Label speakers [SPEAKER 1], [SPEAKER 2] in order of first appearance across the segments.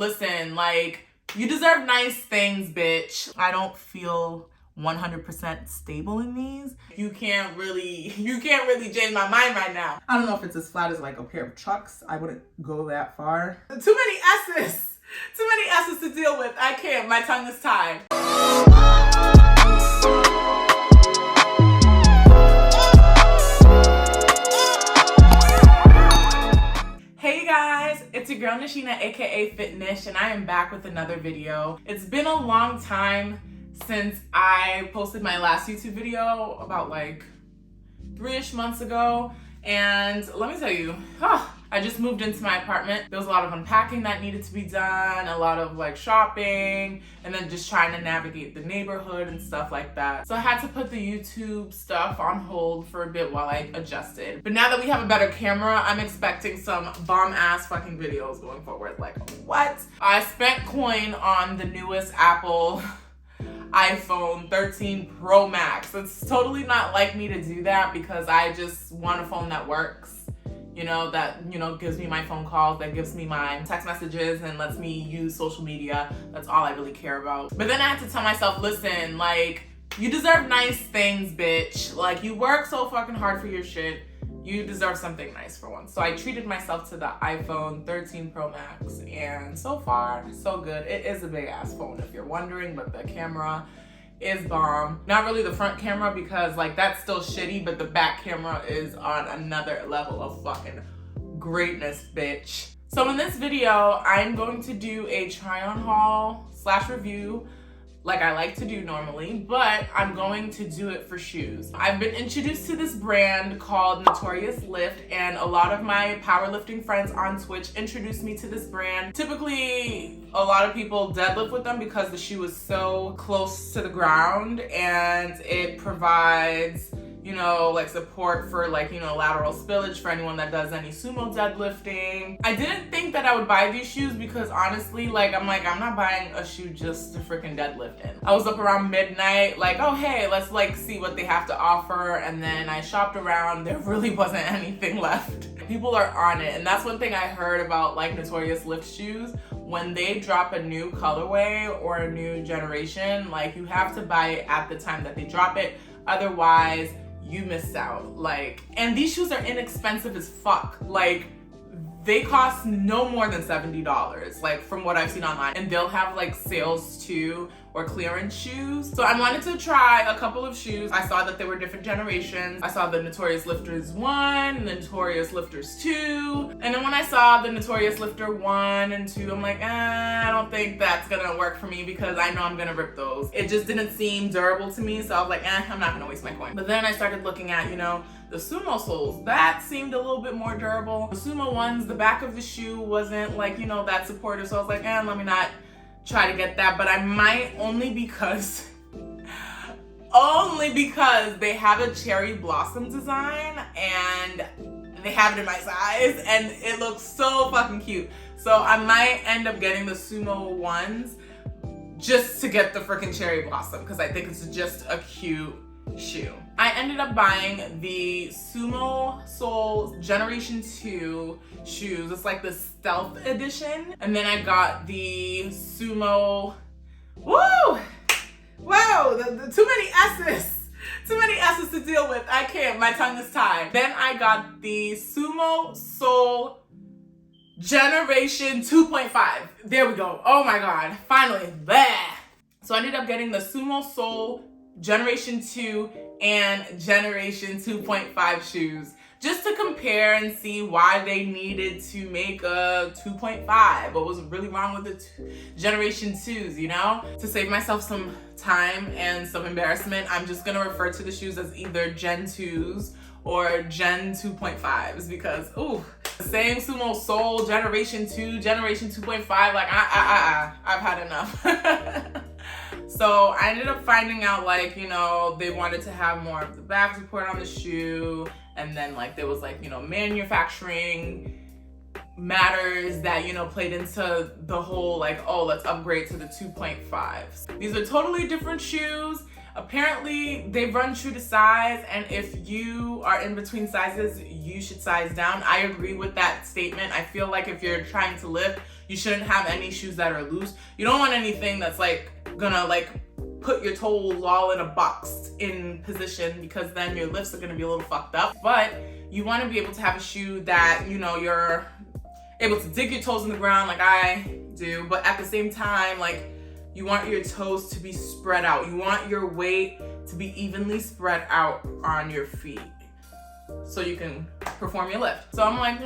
[SPEAKER 1] Listen, like, you deserve nice things, bitch. I don't feel 100% stable in these. You can't really change my mind right now. I don't know if it's as flat as like a pair of Chucks. I wouldn't go that far. Too many S's. Too many S's to deal with. I can't. My tongue is tied. Hey guys, it's your girl Nishina, aka fitNish, and I am back with another video. It's been a long time since I posted my last YouTube video, about like 3-ish months ago. And let me tell you, I just moved into my apartment. There was a lot of unpacking that needed to be done, a lot of like shopping, and then just trying to navigate the neighborhood and stuff like that. So I had to put the YouTube stuff on hold for a bit while I adjusted. But now that we have a better camera, I'm expecting some bomb ass fucking videos going forward. Like, what? I spent coin on the newest Apple iPhone 13 Pro Max. It's totally not like me to do that because I just want a phone that works, that gives me my phone calls, that gives me my text messages and lets me use social media. That's all I really care about. But then I had to tell myself, listen, like, you deserve nice things, bitch. Like, you work so fucking hard for your shit. You deserve something nice for once. So I treated myself to the iPhone 13 Pro Max, and so far, so good. It is a big ass phone if you're wondering, but the camera is bomb. Not really the front camera because like that's still shitty, but the back camera is on another level of fucking greatness, bitch. So in this video, I'm going to do a try on haul / review like I like to do normally, but I'm going to do it for shoes. I've been introduced to this brand called Notorious Lift, and a lot of my powerlifting friends on Twitch introduced me to this brand. Typically, a lot of people deadlift with them because the shoe is so close to the ground and it provides like support for lateral spillage for anyone that does any sumo deadlifting. I didn't think that I would buy these shoes because honestly, I'm not buying a shoe just to freaking deadlift in. I was up around midnight, oh hey, let's see what they have to offer, and then I shopped around. There really wasn't anything left. People are on it, and that's one thing I heard about Notorious Lift shoes. When they drop a new colorway or a new generation, you have to buy it at the time that they drop it. Otherwise, you missed out. And these shoes are inexpensive as fuck. They cost no more than $70, from what I've seen online. And they'll have sales too, or clearance shoes. So I wanted to try a couple of shoes. I saw that there were different generations. I saw the Notorious Lifters 1, the Notorious Lifters 2. And then when I saw the Notorious Lifter 1 and 2, I'm like, I don't think that's gonna work for me because I know I'm gonna rip those. It just didn't seem durable to me. So I was like, I'm not gonna waste my coin. But then I started looking at, the Sumo Soles. That seemed a little bit more durable. The Sumo ones, the back of the shoe wasn't that supportive. So I was like, let me not try to get that, but I might only because they have a cherry blossom design and they have it in my size and it looks so fucking cute. So I might end up getting the Sumo ones just to get the freaking cherry blossom because I think it's just a cute shoe. I ended up buying the Sumo Sole Generation 2 shoes. It's the stealth edition. And then I got the Sumo, the too many S's. Too many S's to deal with. I can't, my tongue is tied. Then I got the Sumo Sole Generation 2.5. There we go. Oh my God, finally, there. So I ended up getting the Sumo Sole Generation 2 and Generation 2.5 shoes just to compare and see why they needed to make a 2.5. What was really wrong with the Generation 2s, To save myself some time and some embarrassment, I'm just gonna refer to the shoes as either Gen 2s or Gen 2.5s because, the same Sumo Sole Generation 2, Generation 2.5, I've had enough. So I ended up finding out they wanted to have more of the back support on the shoe, and then there was manufacturing matters that played into the whole let's upgrade to the 2.5s. These are totally different shoes. Apparently they run true to size, and if you are in between sizes, you should size down. I agree with that statement. I feel like if you're trying to lift, You shouldn't have any shoes that are loose. You don't want anything that's like gonna like put your toes all in a box in position, because then your lifts are gonna be a little fucked up. But you wanna be able to have a shoe that, you know, you're able to dig your toes in the ground like I do, but at the same time, like, you want your toes to be spread out. You want your weight to be evenly spread out on your feet so you can perform your lift. So I'm like,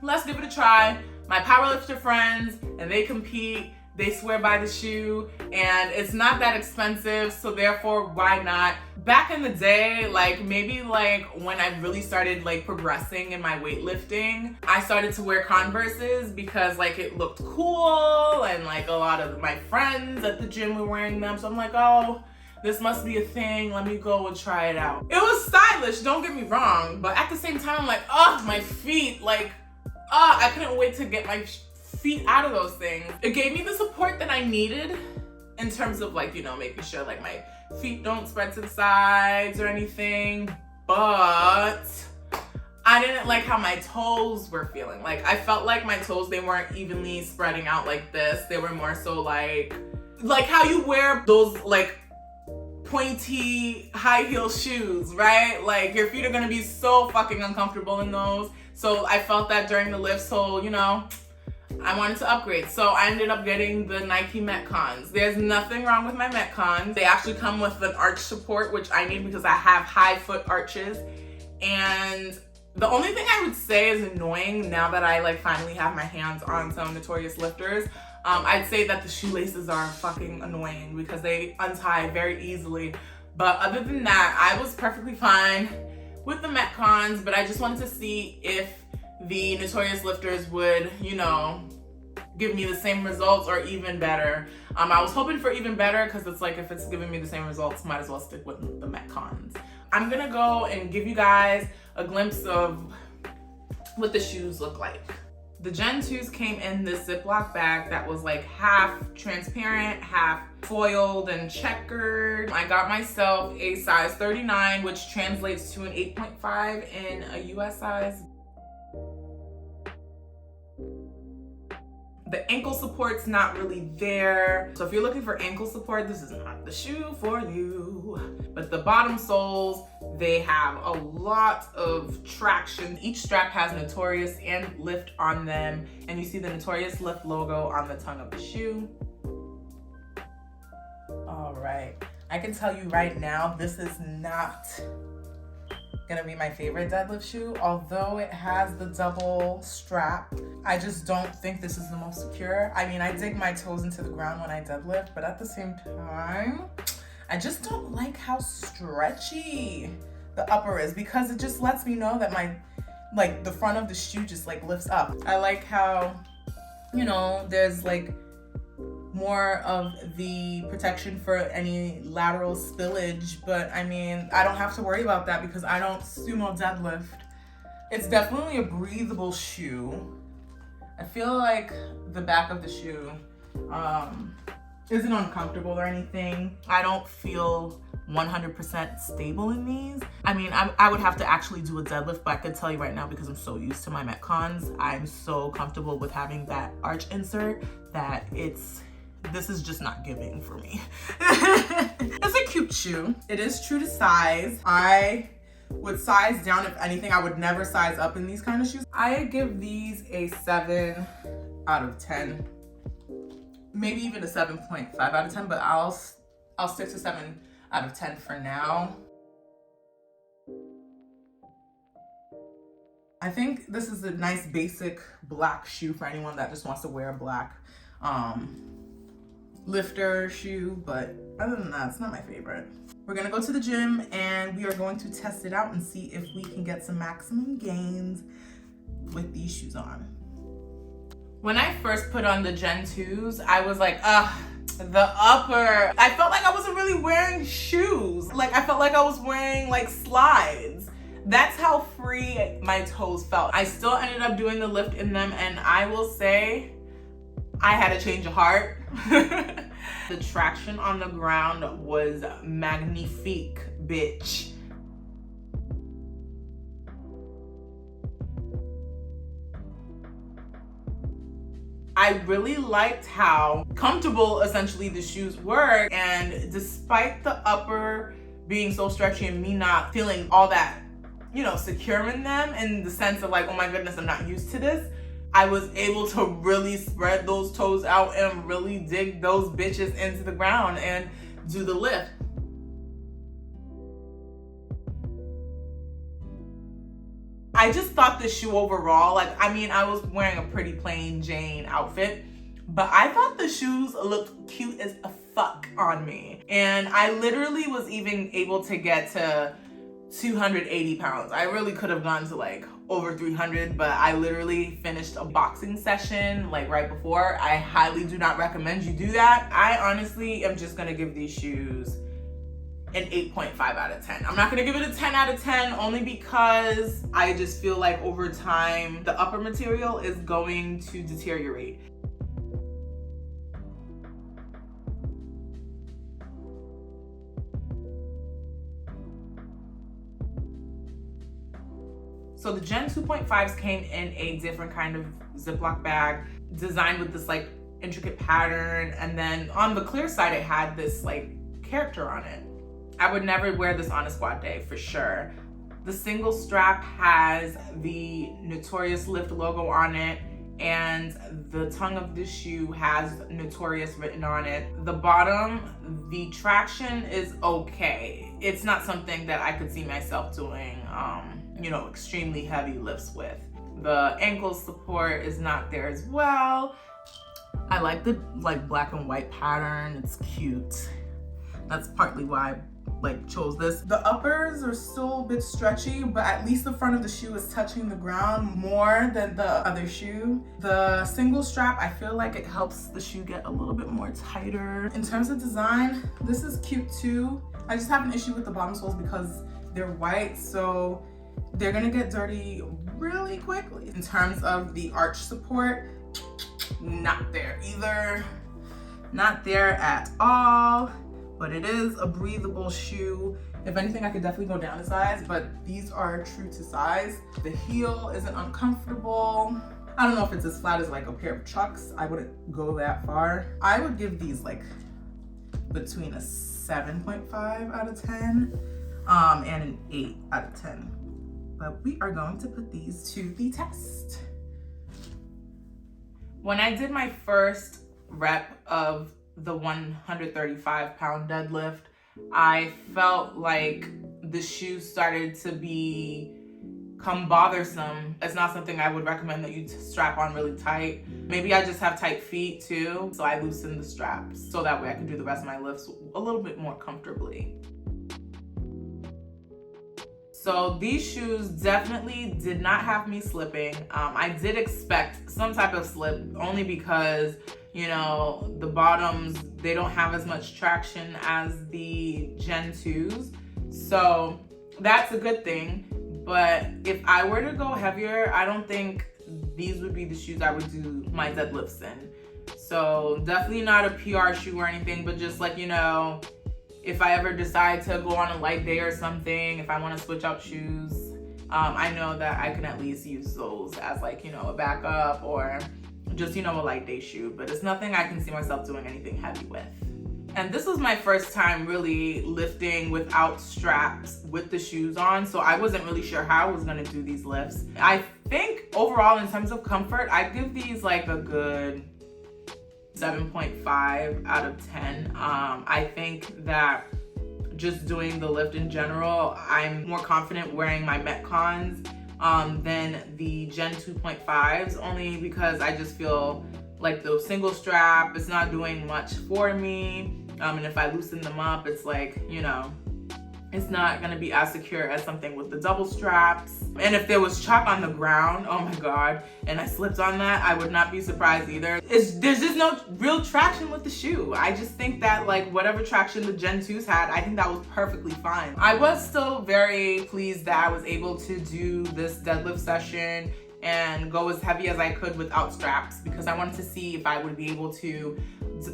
[SPEAKER 1] let's give it a try. My powerlifter friends, and they compete, they swear by the shoe, and it's not that expensive, so therefore, why not? Back in the day, like maybe like when I really started like progressing in my weightlifting, I started to wear Converses because like it looked cool, and like a lot of my friends at the gym were wearing them, so I'm like, oh, this must be a thing, let me go and try it out. It was stylish, don't get me wrong, but at the same time, I'm like, oh, my feet, like, I couldn't wait to get my feet out of those things. It gave me the support that I needed in terms of like, you know, making sure like my feet don't spread to the sides or anything, but I didn't like how my toes were feeling. Like I felt like my toes, they weren't evenly spreading out like this. They were more so like how you wear those like pointy high heel shoes, right? Like your feet are gonna be so fucking uncomfortable in those. So I felt that during the lift, so you know, I wanted to upgrade. So I ended up getting the Nike Metcons. There's nothing wrong with my Metcons. They actually come with an arch support, which I need because I have high foot arches. And the only thing I would say is annoying now that I like finally have my hands on some Notorious lifters, I'd say that the shoelaces are fucking annoying because they untie very easily. But other than that, I was perfectly fine with the Metcons, but I just wanted to see if the Notorious lifters would, you know, give me the same results or even better. I was hoping for even better because it's like if it's giving me the same results, might as well stick with the Metcons. I'm gonna go and give you guys a glimpse of what the shoes look like. The Gen 2s came in this Ziploc bag that was like half transparent, half foiled and checkered. I got myself a size 39, which translates to an 8.5 in a US size. The ankle support's not really there. So if you're looking for ankle support, this is not the shoe for you. But the bottom soles, they have a lot of traction. Each strap has Notorious and Lift on them. And you see the Notorious Lift logo on the tongue of the shoe. All right, I can tell you right now, this is not gonna be my favorite deadlift shoe, although it has the double strap. I just don't think this is the most secure. I mean, I dig my toes into the ground when I deadlift, but at the same time, I just don't like how stretchy the upper is, because it just lets me know that my, like the front of the shoe just like lifts up. I like how, you know, there's like more of the protection for any lateral spillage, but I mean, I don't have to worry about that because I don't sumo deadlift. It's definitely a breathable shoe. I feel like the back of the shoe isn't uncomfortable or anything. I don't feel 100% stable in these. I mean, I would have to actually do a deadlift, but I could tell you right now, because I'm so used to my Metcons, I'm so comfortable with having that arch insert that this is just not giving for me. It's a cute shoe. It is true to size. I would size down. If anything, I would never size up in these kind of shoes. I give these a 7 out of 10. Maybe even a 7.5 out of 10, but I'll stick to 7 out of 10 for now. I think this is a nice basic black shoe for anyone that just wants to wear a black lifter shoe, but other than that, it's not my favorite. We're gonna go to the gym and we are going to test it out and see if we can get some maximum gains with these shoes on. When I first put on the Gen 2s, I was like, the upper. I felt like I wasn't really wearing shoes. Like I felt like I was wearing like slides. That's how free my toes felt. I still ended up doing the lift in them, and I will say, I had a change of heart. The traction on the ground was magnifique, bitch. I I really liked how comfortable essentially the shoes were, and despite the upper being so stretchy and me not feeling all that, you know, secure in them, in the sense of like, oh my goodness, I'm not used to this, I was able to really spread those toes out and really dig those bitches into the ground and do the lift. I just thought the shoe overall, like, I mean, I was wearing a pretty plain Jane outfit, but I thought the shoes looked cute as a fuck on me. And I literally was even able to get to 280 pounds. I really could have gone to like over 300, but I literally finished a boxing session like right before. I highly do not recommend you do that. I honestly am just gonna give these shoes an 8.5 out of 10. I'm not gonna give it a 10 out of 10 only because I just feel like over time, the upper material is going to deteriorate. So the Gen 2.5s came in a different kind of Ziploc bag, designed with this like intricate pattern. And then on the clear side, it had this like character on it. I would never wear this on a squat day for sure. The single strap has the Notorious Lift logo on it, and the tongue of the shoe has Notorious written on it. The bottom, the traction is okay. It's not something that I could see myself doing, you know, extremely heavy lifts with. The ankle support is not there as well. I like the like black and white pattern. It's cute. That's partly why I like chose this. The uppers are still a bit stretchy, but at least the front of the shoe is touching the ground more than the other shoe. The single strap, I feel like it helps the shoe get a little bit more tighter. In terms of design, this is cute too. I just have an issue with the bottom soles because they're white, so they're gonna get dirty really quickly. In terms of the arch support, not there either. Not there at all. But it is a breathable shoe. If anything, I could definitely go down a size, but these are true to size. The heel isn't uncomfortable. I don't know if it's as flat as like a pair of Chucks. I wouldn't go that far. I would give these like between a 7.5 out of 10 and an 8 out of 10. But we are going to put these to the test. When I did my first rep of the 135-pound deadlift, I felt like the shoes started to become bothersome. It's not something I would recommend that you strap on really tight. Maybe I just have tight feet too, so I loosened the straps so that way I can do the rest of my lifts a little bit more comfortably. So these shoes definitely did not have me slipping. I did expect some type of slip only because, you know, the bottoms, they don't have as much traction as the Gen 2s. So that's a good thing. But if I were to go heavier, I don't think these would be the shoes I would do my deadlifts in. So definitely not a PR shoe or anything, but just like, you know, if I ever decide to go on a light day or something, if I want to switch out shoes, I know that I can at least use those as like, you know, a backup or just, you know, a light day shoe. But it's nothing I can see myself doing anything heavy with. And this was my first time really lifting without straps with the shoes on, so I wasn't really sure how I was gonna do these lifts. I think overall in terms of comfort, I'd give these like a good 7.5 out of 10. I think that just doing the lift in general, I'm more confident wearing my Metcons than the Gen 2.5s, only because I just feel like the single strap, it's not doing much for me. And if I loosen them up, it's like, you know, it's not gonna be as secure as something with the double straps. And if there was chalk on the ground, oh my God, and I slipped on that, I would not be surprised either. There's just no real traction with the shoe. I just think that like whatever traction the Gen 2s had, I think that was perfectly fine. I was still very pleased that I was able to do this deadlift session and go as heavy as I could without straps, because I wanted to see if I would be able to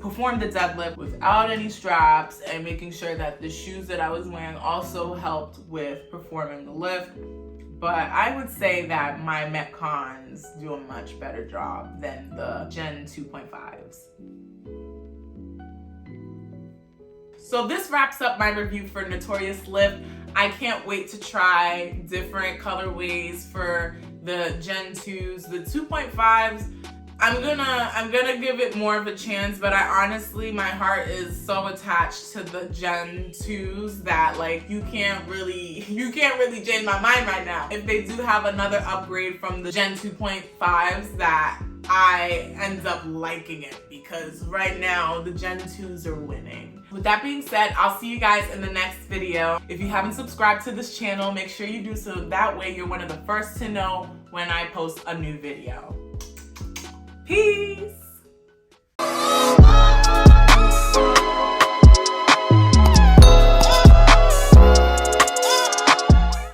[SPEAKER 1] perform the deadlift without any straps, and making sure that the shoes that I was wearing also helped with performing the lift. but I would say that my Metcons do a much better job than the Gen 2.5s. So this wraps up my review for Notorious Lift. I can't wait to try different colorways for the Gen 2s. The 2.5s, I'm gonna give it more of a chance, but I honestly, my heart is so attached to the Gen 2s that like you can't really change my mind right now. If they do have another upgrade from the Gen 2.5s, that I end up liking it, because right now the Gen 2s are winning. With that being said, I'll see you guys in the next video. If you haven't subscribed to this channel, make sure you do so. That way you're one of the first to know when I post a new video. Peace!